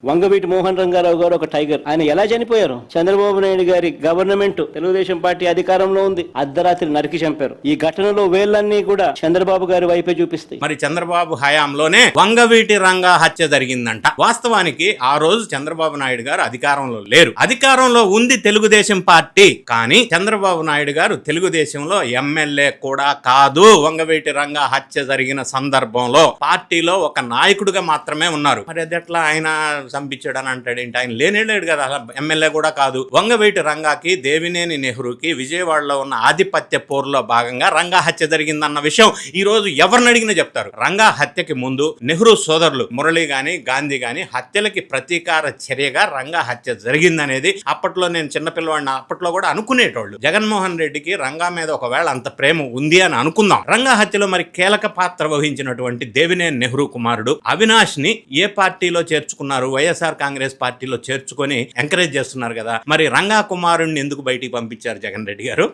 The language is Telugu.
వంగవీటి మోహన్ రంగారావు గారు ఒక టైగర్. ఆయన ఎలా చనిపోయారు? చంద్రబాబు నాయుడు గారి గవర్నమెంట్ తెలుగుదేశం పార్టీ అధికారంలో ఉంది, అర్ధరాత్రి నరికి చంపారు. ఈ ఘటనలో వేళ్లన్నీ కూడా చంద్రబాబు గారి వైపే చూపిస్తాయి. మరి చంద్రబాబు హయాంలోనే వంగవీటి రంగా హత్య జరిగిందంట. వాస్తవానికి ఆ రోజు చంద్రబాబు నాయుడు గారు అధికారంలో లేరు. అధికారంలో ఉంది తెలుగుదేశం పార్టీ, కానీ చంద్రబాబు నాయుడు గారు తెలుగుదేశంలో ఎమ్మెల్యే కూడా కాదు. వంగవీటి రంగా హత్య జరిగిన సందర్భంలో పార్టీలో ఒక నాయకుడిగా మాత్రమే ఉన్నారు. మరి అది ఎట్లా ఆయన చంపించాడు అని అంటాడు ఏంటి? ఆయన లేనేలేడు కదా, ఎమ్మెల్యే కూడా కాదు. వంగవీటి రంగాకి, దేవినేని నెహ్రూకి విజయవాడలో ఉన్న ఆధిపత్య పోరులో భాగంగా రంగా హత్య జరిగిందన్న విషయం ఈ రోజు ఎవరిని అడిగినా చెప్తారు. రంగా హత్యకి ముందు నెహ్రూ సోదరులు మురళి గాని గాంధీ గాని హత్యలకి ప్రతీకార చర్యగా రంగా హత్య జరిగిందనేది అప్పట్లో నేను చిన్నపిల్లవాడిని, అప్పట్లో కూడా అనుకునేటోళ్ళు. జగన్మోహన్ రెడ్డికి రంగా మీద ఒకవేళ అంత ప్రేమ ఉంది అని అనుకుందాం. రంగా హత్యలో మరి కీలక పాత్ర వహించినటువంటి దేవినేని నెహ్రూ కుమారుడు అవినాష్ ని ఏ పార్టీలో చేర్చుకున్నారు? వైఎస్ఆర్ కాంగ్రెస్ పార్టీలో చేర్చుకొని ఎంకరేజ్ చేస్తున్నారు కదా. మరి రంగా కుమారుడిని ఎందుకు బయటికి పంపించారు జగన్ రెడ్డి గారు?